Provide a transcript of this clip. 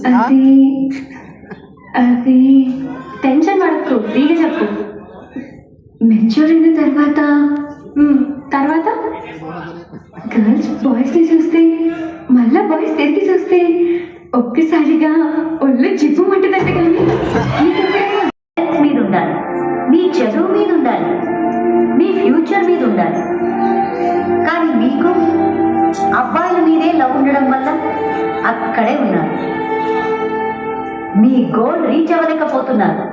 అది అది టెన్షన్ పడకు, ఫ్రీగా చెప్పు. మెచ్యూర్ అయిన తర్వాత తర్వాత గర్ల్స్ బాయ్స్ని చూస్తే మళ్ళా బాయ్స్ తిరిగి చూస్తే ఒక్కసారిగా ఒళ్ళు జిప్పు మంటదంట. కానీ మీద ఉండాలి, మీ చదువు మీద ఉండాలి, మీ ఫ్యూచర్ మీద ఉండాలి. కానీ మీకు అబ్బాయిల మీదే లవ్ ఉండడం వల్ల అక్కడే ఉన్నారు, మీ గోల్ రీచ్ అవ్వలేకపోతున్నారు.